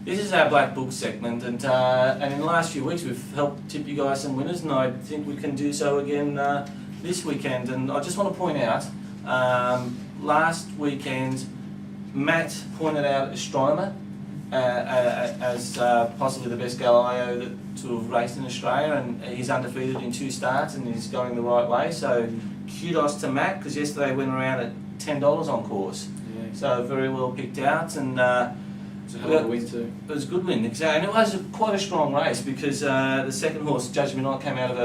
This is our Black Book segment, and in the last few weeks we've helped tip you guys some winners, and I think we can do so again this weekend. And I just want to point out, last weekend Matt pointed out Astronomer as possibly the best Galileo that to have raced in Australia, and he's undefeated in 2 starts and he's going the right way. So kudos to Matt, because yesterday went around at $10 on course. Yeah. So very well picked out, and it's a hell of a win too. it was a good win, exactly. And it was quite a strong race, because the second horse, Judge Me Not, came out of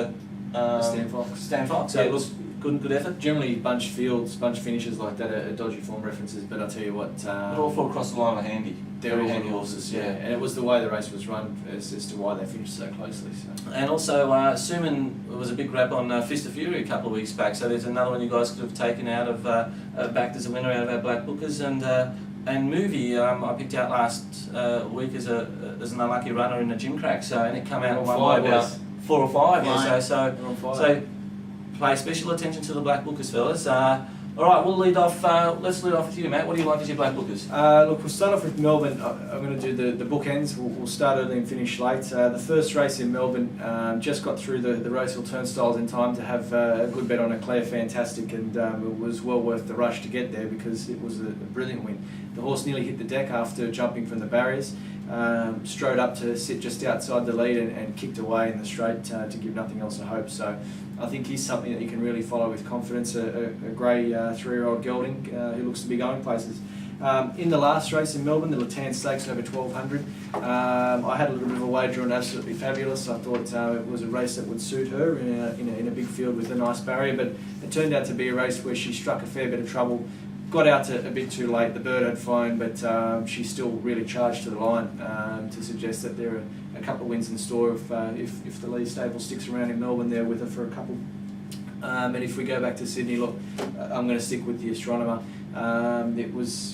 a Stan Fox. So Yeah, it was good effort. Generally, bunch finishes like that are dodgy form references, but I'll tell you what. But all 4 across the line were handy. Very handy horses, yeah. And it was the way the race was run as to why they finished so closely. So. And also, Suman was a big rap on Fist of Fury a couple of weeks back, so there's another one you guys could have taken out of, backed as a winner out of our Blackbookers. And Movie, I picked out last week as an unlucky runner in the gym crack, so, and it came out one by about 4 or 5, yeah, so pay special attention to the Blackbookers, fellas. Alright, we'll lead off, let's lead off with you, Matt. What do you like as your Blackbookers? Look, we'll start off with Melbourne. I'm going to do the bookends. We'll start early and finish late. The first race in Melbourne, just got through the Rosehill turnstiles in time to have a good bet on Eclair Fantastic, and it was well worth the rush to get there because it was a brilliant win. The horse nearly hit the deck after jumping from the barriers, strode up to sit just outside the lead and kicked away in the straight to give nothing else a hope. So I think he's something that you can really follow with confidence, a grey 3-year-old gelding who looks to be going places. In the last race in Melbourne, the Latan Stakes over 1200, I had a little bit of a wager on Absolutely Fabulous. I thought it was a race that would suit her in a big field with a nice barrier, but it turned out to be a race where she struck a fair bit of trouble. Got out a bit too late, the bird had flown, but she still really charged to the line to suggest that there are a couple of wins in store if the Lee stable sticks around in Melbourne there with her for a couple. And if we go back to Sydney, look, I'm going to stick with the Astronomer. It was,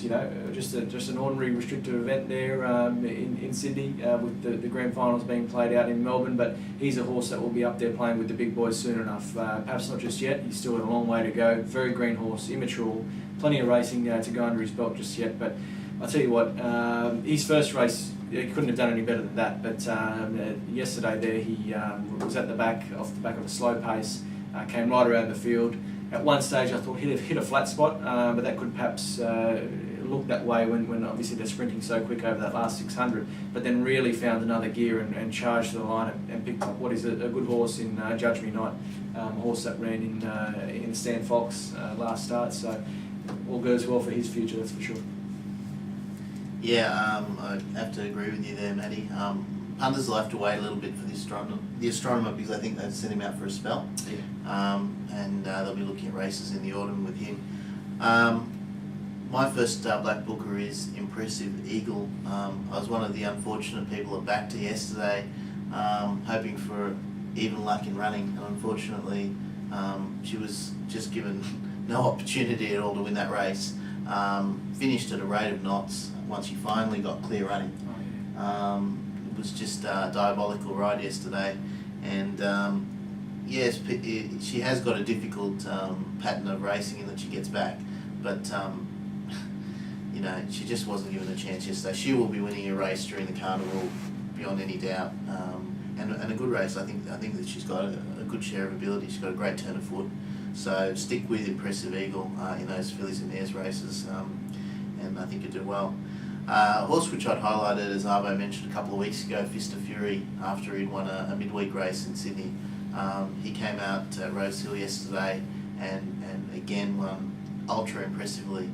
just an ordinary restricted event there in Sydney with the grand finals being played out in Melbourne, but he's a horse that will be up there playing with the big boys soon enough. Perhaps not just yet, he's still got a long way to go. Very green horse, immature, plenty of racing to go under his belt just yet, but I'll tell you what, his first race, he couldn't have done any better than that, but yesterday there he was at the back, off the back of a slow pace, came right around the field. At one stage I thought hit a flat spot, but that could perhaps look that way when obviously they're sprinting so quick over that last 600, but then really found another gear and charged to the line and picked up what is a good horse in Judge Me Not, a horse that ran in Stan Fox last start, so all goes well for his future, that's for sure. Yeah, I have to agree with you there, Matty. Punters will have to wait a little bit for the Astronomer because I think they've sent him out for a spell. Yeah. And they'll be looking at races in the autumn with him. My first Black Booker is Impressive Eagle. I was one of the unfortunate people that backed her yesterday, hoping for even luck in running, and unfortunately she was just given no opportunity at all to win that race. Finished at a rate of knots once she finally got clear running. It was just a diabolical ride yesterday, and yes, she has got a difficult pattern of racing in that she gets back, but she just wasn't given a chance yesterday. She will be winning a race during the carnival beyond any doubt, and a good race. I think that she's got a good share of ability. She's got a great turn of foot, so stick with Impressive Eagle in those fillies and mares races, and I think you'll do well. A horse which I'd highlighted, as Arvo mentioned a couple of weeks ago, Fist of Fury, after he'd won a midweek race in Sydney. He came out at Rosehill yesterday and again won ultra impressively.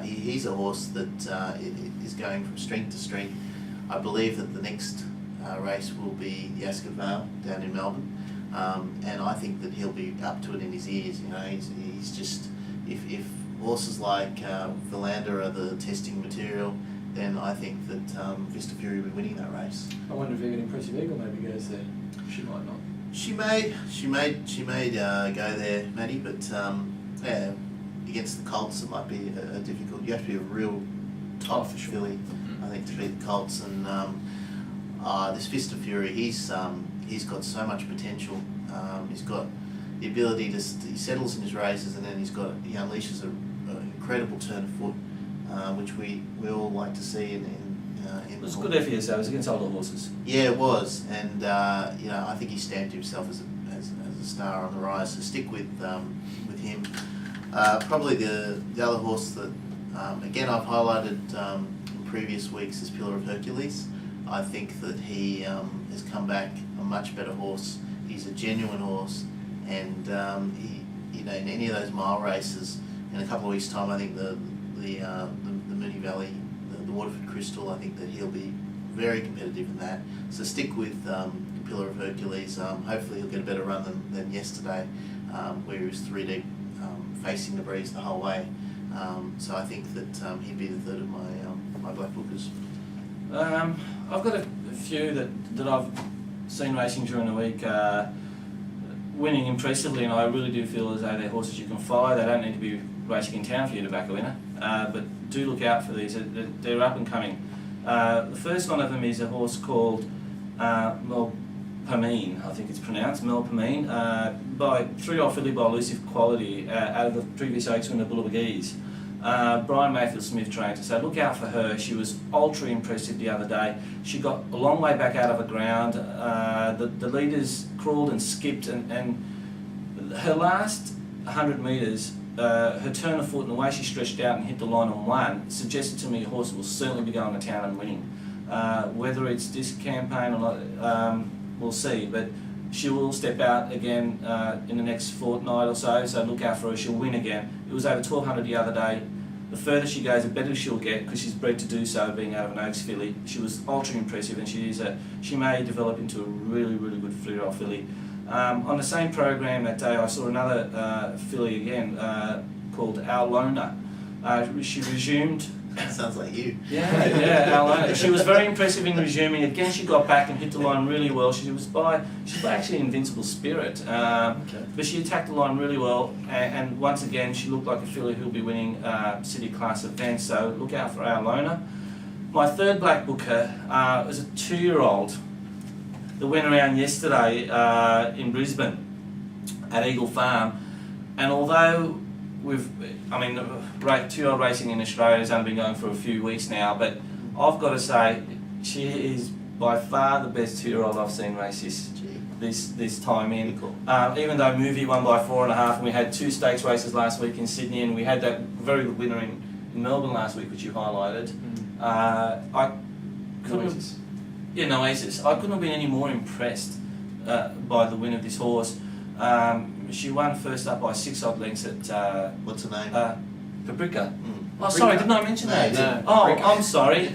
He's a horse that is going from strength to strength. I believe that the next race will be the Ascot Vale down in Melbourne, and I think that he'll be up to it in his ears. He's just, if horses like Verlander are the testing material, then I think that Fist of Fury will be winning that race. I wonder if even Impressive Eagle maybe goes there. She might not. She may go there, Matty, but yeah, against the Colts it might be a difficult. You have to be a real top filly, I think, to beat the Colts. And this Fist of Fury, he's got so much potential. He's got the ability to he settles in his races, and then he unleashes an incredible turn of foot. which we all like to see in It was a good effort, so it was against older horses. Yeah, it was, and I think he stamped himself as a star on the rise. So stick with him. Probably the other horse that again I've highlighted in previous weeks is Pillar of Hercules. I think that he has come back a much better horse. He's a genuine horse, and he, in any of those mile races in a couple of weeks' time, I think the Moonee Valley, the Waterford Crystal, I think that he'll be very competitive in that. So stick with Pillar of Hercules. Hopefully he'll get a better run than yesterday, where he was 3 deep, facing the breeze the whole way. So I think that he'd be the third of my Blackbookers. I've got a few that I've seen racing during the week winning impressively, and I really do feel as though they're horses you can follow. They don't need to be racing in town for you to back a winner, but do look out for these. They're up and coming. The first one of them is a horse called Melpomene, I think it's pronounced, Melpomene, by 3-year-old filly by Elusive Quality out of the previous Oaks winner, Blackbookers. Brian Mayfield Smith trained her, so look out for her. She was ultra impressive the other day. She got a long way back out of the ground. The leaders crawled and skipped, and her last 100 metres, her turn of foot and the way she stretched out and hit the line on one suggested to me a horse will certainly be going to town and winning. Whether it's this campaign or not, we'll see, but she will step out again in the next fortnight or so look out for her. She'll win again. It was over 1200 the other day. The further she goes, the better she'll get, because she's bred to do so, being out of an Oaks filly. She was ultra impressive, and she may develop into a really, really good 3-year-old filly. On the same program that day, I saw another filly again called Alona. She resumed. Sounds like you. Yeah, Alona. She was very impressive in resuming. Again, she got back and hit the line really well. She's by actually Invincible Spirit, but she attacked the line really well. And once again, she looked like a filly who'll be winning city class events. So look out for Alona. My third black booker was a 2-year-old that went around yesterday in Brisbane at Eagle Farm, and although 2-year-old racing in Australia has only been going for a few weeks now, but I've got to say she is by far the best 2-year-old I've seen race this time in. Cool. Even though Movie won by 4.5, and we had 2 stakes races last week in Sydney, and we had that very good winner in Melbourne last week, which you highlighted. I couldn't have, Noasis. I couldn't have been any more impressed by the win of this horse. She won first up by 6 odd lengths at What's her name? Paprika. Mm. Oh, sorry, didn't I mention that? No, oh, Paprika. I'm sorry.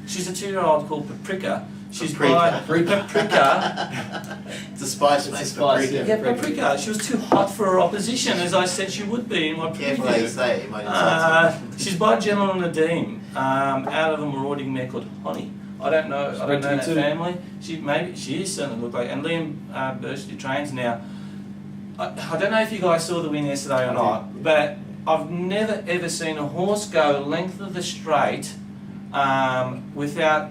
She's a 2-year-old called Paprika. She's Paprika. by Paprika. It's a spice, mate. It's a spice, Paprika. Yeah, Paprika. She was too hot for her opposition, as I said she would be in my Careful how you preview. say it, you might insult someone. She's by General Nadeem, out of a marauding mare called Honey. I don't know that family. She is certainly looked like. And Liam Bursley trains now. I don't know if you guys saw the win yesterday or not, but I've never ever seen a horse go length of the straight without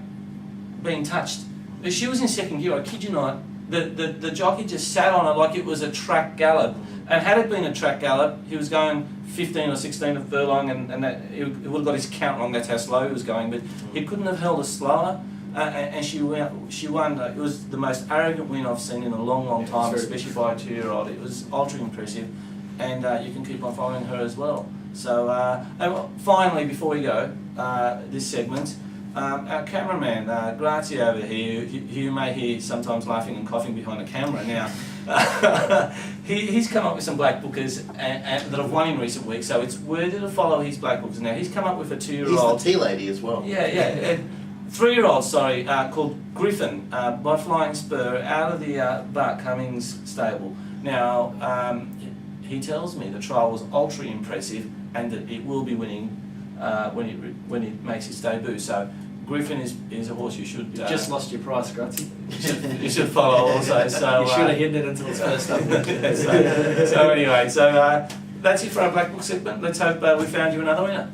being touched. She was in second gear, I kid you not. The jockey just sat on it like it was a track gallop. And had it been a track gallop, he was going 15 or 16 a furlong, and that he would have got his count wrong. That's how slow he was going. But he couldn't have held her slower. And she won. It was the most arrogant win I've seen in a long, long time, especially by a 2-year-old. It was ultra impressive, and you can keep on following her as well. So, and finally, before we go, this segment, our cameraman, Grazie over here, who you may hear sometimes laughing and coughing behind the camera now, he's come up with some black bookers that have won in recent weeks, so it's worthy to follow his black bookers. Now, he's come up with a 2-year-old. He's the tea lady as well. Yeah. 3-year-old, called Griffin, by Flying Spur, out of the Bart Cummings stable. Now, he tells me the trial was ultra impressive, and that it will be winning when it makes its debut. So, Griffin is a horse you should. You've just lost your price, Grazie. You should follow also. So you should have hidden it until it's first up. so anyway, that's it for our Black Book segment. Let's hope we found you another winner.